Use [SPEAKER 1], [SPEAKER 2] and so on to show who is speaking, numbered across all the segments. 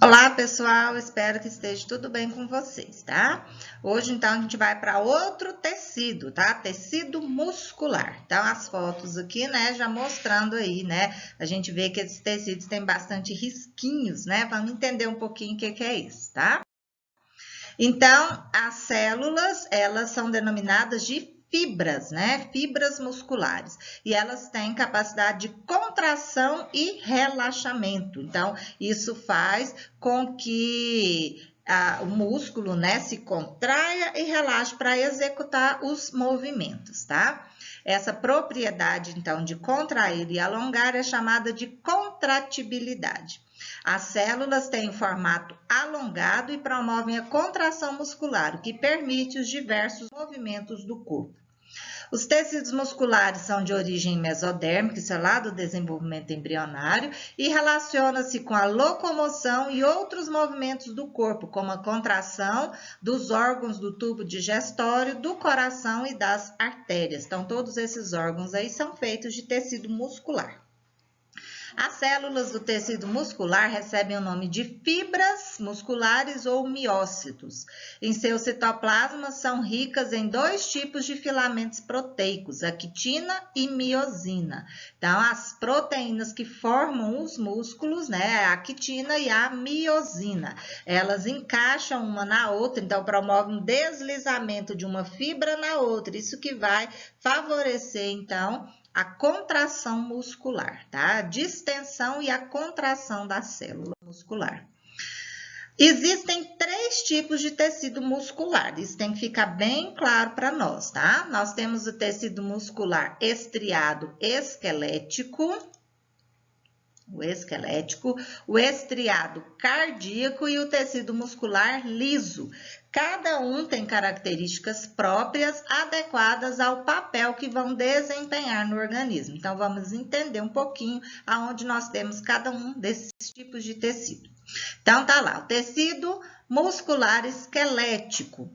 [SPEAKER 1] Olá, pessoal, espero que esteja tudo bem com vocês, tá? Hoje, então, a gente vai para outro tecido, tá? Tecido muscular. Então, as fotos aqui, né, já mostrando aí, né? A gente vê que esses tecidos têm bastante risquinhos, né? Vamos entender um pouquinho o que é isso, tá? Então, as células, elas são denominadas de fibras, né? Fibras musculares. E elas têm capacidade de contração e relaxamento. Então, isso faz com que o músculo, né, se contraia e relaxe para executar os movimentos, tá? Essa propriedade, então, de contrair e alongar é chamada de contratibilidade. As células têm formato alongado e promovem a contração muscular, o que permite os diversos movimentos do corpo. Os tecidos musculares são de origem mesodérmica, isso é lá do desenvolvimento embrionário, e relaciona-se com a locomoção e outros movimentos do corpo, como a contração dos órgãos do tubo digestório, do coração e das artérias. Então, todos esses órgãos aí são feitos de tecido muscular. As células do tecido muscular recebem o nome de fibras musculares ou miócitos. Em seu citoplasma são ricas em dois tipos de filamentos proteicos, a quitina e miosina. Então, as proteínas que formam os músculos, né, a quitina e a miosina, elas encaixam uma na outra, então promovem um deslizamento de uma fibra na outra. Isso que vai favorecer, então, a contração muscular, tá? A distensão e a contração da célula muscular. Existem três tipos de tecido muscular, isso tem que ficar bem claro para nós, tá? Nós temos o tecido muscular estriado esquelético, o estriado cardíaco e o tecido muscular liso. Cada um tem características próprias adequadas ao papel que vão desempenhar no organismo. Então, vamos entender um pouquinho aonde nós temos cada um desses tipos de tecido. Então, tá lá, o tecido muscular esquelético.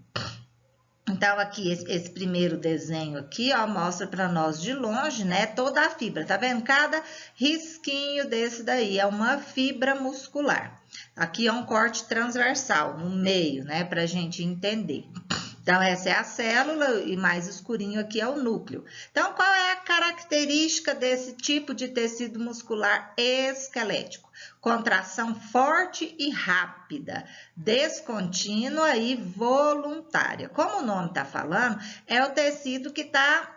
[SPEAKER 1] Então, aqui, esse primeiro desenho aqui, ó, mostra para nós de longe, né, toda a fibra. Tá vendo? Cada risquinho desse daí é uma fibra muscular. Aqui é um corte transversal no meio, né, para a gente entender. Então, essa é a célula e mais escurinho aqui é o núcleo. Então, qual é a característica desse tipo de tecido muscular esquelético? Contração forte e rápida, descontínua e voluntária. Como o nome está falando, é o tecido que está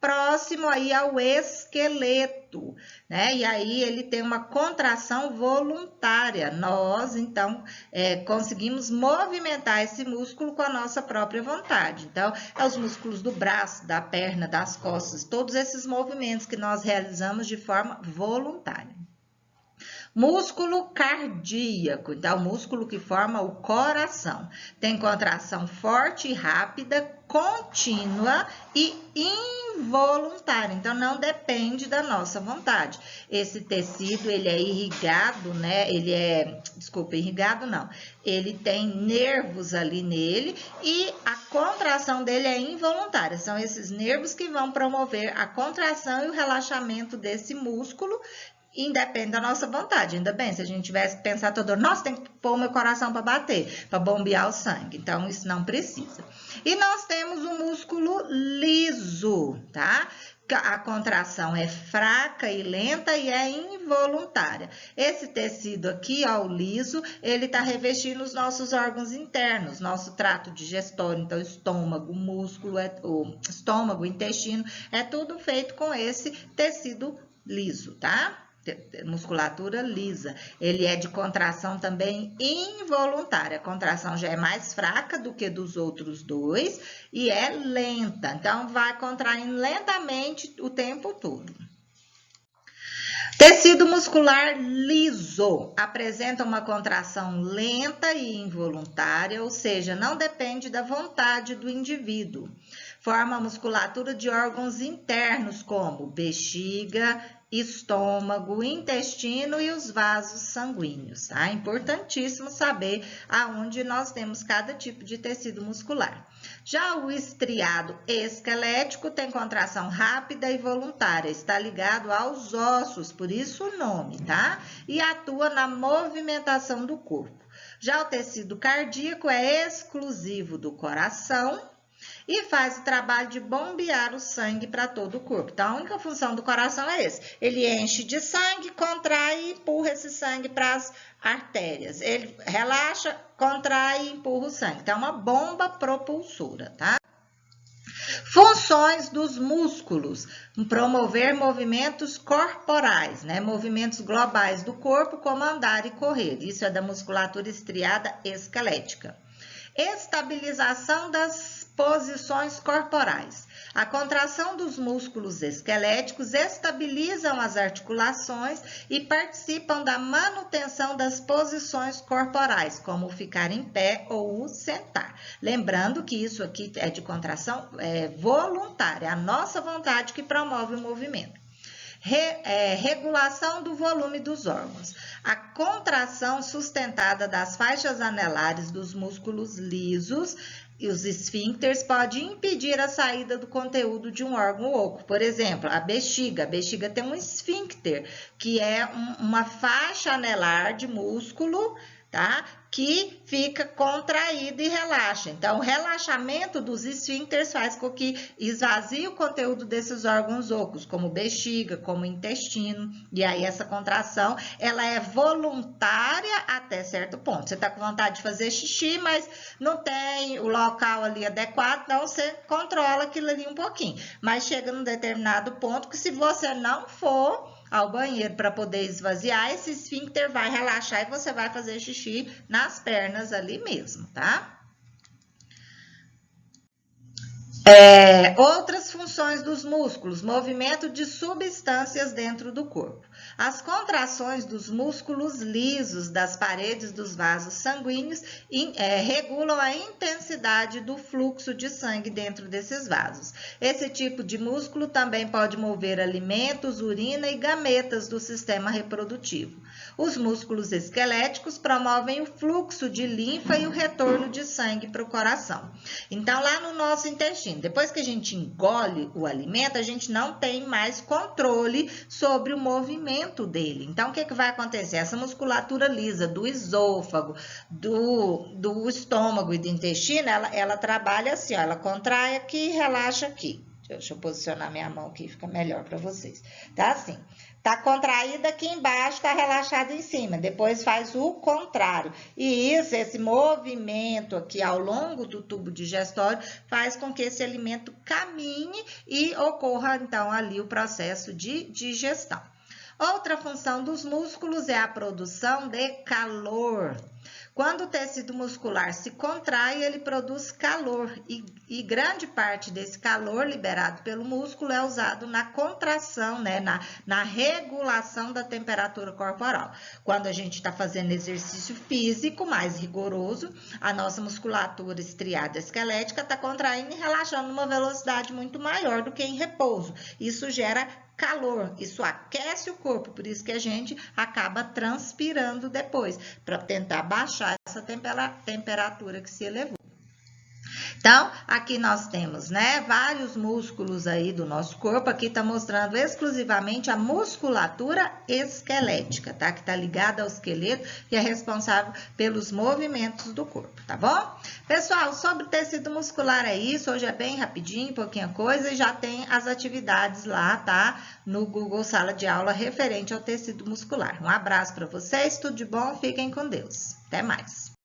[SPEAKER 1] próximo aí ao esqueleto, né? E aí ele tem uma contração voluntária. Nós, então, conseguimos movimentar esse músculo com a nossa própria vontade. Então, é os músculos do braço, da perna, das costas, todos esses movimentos que nós realizamos de forma voluntária. Músculo cardíaco, então, o músculo que forma o coração. Tem contração forte e rápida, contínua e involuntária. Então, não depende da nossa vontade. Esse tecido, ele é irrigado, né? Irrigado não. Ele tem nervos ali nele e a contração dele é involuntária. São esses nervos que vão promover a contração e o relaxamento desse músculo, independe da nossa vontade. Ainda bem, se a gente tivesse que pensar toda hora, nossa, tem que pôr meu coração para bater, para bombear o sangue. Então, isso não precisa. E nós temos o músculo liso, tá? A contração é fraca e lenta e é involuntária. Esse tecido aqui, ó, o liso, ele tá revestindo os nossos órgãos internos, nosso trato digestório, então estômago, músculo, o estômago, intestino, é tudo feito com esse tecido liso, tá? Musculatura lisa. Ele é de contração também involuntária. A contração já é mais fraca do que dos outros dois e é lenta. Então, vai contraindo lentamente o tempo todo. Tecido muscular liso apresenta uma contração lenta e involuntária, ou seja, não depende da vontade do indivíduo. Forma a musculatura de órgãos internos, como bexiga, estômago, intestino e os vasos sanguíneos, tá? É importantíssimo saber aonde nós temos cada tipo de tecido muscular. Já o estriado esquelético tem contração rápida e voluntária, está ligado aos ossos, por isso o nome, tá? E atua na movimentação do corpo. Já o tecido cardíaco é exclusivo do coração e faz o trabalho de bombear o sangue para todo o corpo. Então, a única função do coração é esse. Ele enche de sangue, contrai e empurra esse sangue para as artérias. Ele relaxa, contrai e empurra o sangue. Então, é uma bomba propulsora, tá? Funções dos músculos: promover movimentos corporais, né? Movimentos globais do corpo, como andar e correr. Isso é da musculatura estriada esquelética. Estabilização das posições corporais. A contração dos músculos esqueléticos estabilizam as articulações e participam da manutenção das posições corporais, como ficar em pé ou sentar. Lembrando que isso aqui é de contração voluntária, é a nossa vontade que promove o movimento. Regulação do volume dos órgãos. A contração sustentada das faixas anelares dos músculos lisos e os esfíncteres pode impedir a saída do conteúdo de um órgão oco. Por exemplo, a bexiga. A bexiga tem um esfíncter, que é uma faixa anelar de músculo, tá? Que fica contraído e relaxa. Então, o relaxamento dos esfíncteres faz com que esvazie o conteúdo desses órgãos ocos, como bexiga, como intestino. E aí, essa contração, ela é voluntária até certo ponto. Você tá com vontade de fazer xixi, mas não tem o local ali adequado, então você controla aquilo ali um pouquinho. Mas chega num determinado ponto que se você não for ao banheiro para poder esvaziar, esse esfíncter vai relaxar e você vai fazer xixi nas pernas ali mesmo, tá? Outras funções dos músculos: movimento de substâncias dentro do corpo. As contrações dos músculos lisos das paredes dos vasos sanguíneos regulam a intensidade do fluxo de sangue dentro desses vasos. Esse tipo de músculo também pode mover alimentos, urina e gametas do sistema reprodutivo. Os músculos esqueléticos promovem o fluxo de linfa e o retorno de sangue para o coração. Então, lá no nosso intestino, depois que a gente engole o alimento, a gente não tem mais controle sobre o movimento dele. Então, o que vai acontecer? Essa musculatura lisa do esôfago, do estômago e do intestino, ela trabalha assim, ó, ela contrai aqui e relaxa aqui. Deixa eu posicionar minha mão aqui, fica melhor para vocês. Tá assim. Tá contraída aqui embaixo, tá relaxado em cima. Depois faz o contrário. E isso, esse movimento aqui ao longo do tubo digestório faz com que esse alimento caminhe e ocorra, então, ali o processo de digestão. Outra função dos músculos é a produção de calor. Quando o tecido muscular se contrai, ele produz calor e grande parte desse calor liberado pelo músculo é usado na contração, né, na regulação da temperatura corporal. Quando a gente está fazendo exercício físico mais rigoroso, a nossa musculatura estriada esquelética está contraindo e relaxando numa velocidade muito maior do que em repouso. Isso gera calor, isso aquece o corpo, por isso que a gente acaba transpirando depois, para tentar baixar essa temperatura que se elevou. Então, aqui nós temos, né, vários músculos aí do nosso corpo. Aqui tá mostrando exclusivamente a musculatura esquelética, tá? Que tá ligada ao esqueleto e é responsável pelos movimentos do corpo, tá bom? Pessoal, sobre o tecido muscular é isso. Hoje é bem rapidinho, pouquinha coisa, e já tem as atividades lá, tá? No Google Sala de Aula referente ao tecido muscular. Um abraço para vocês, tudo de bom, fiquem com Deus. Até mais!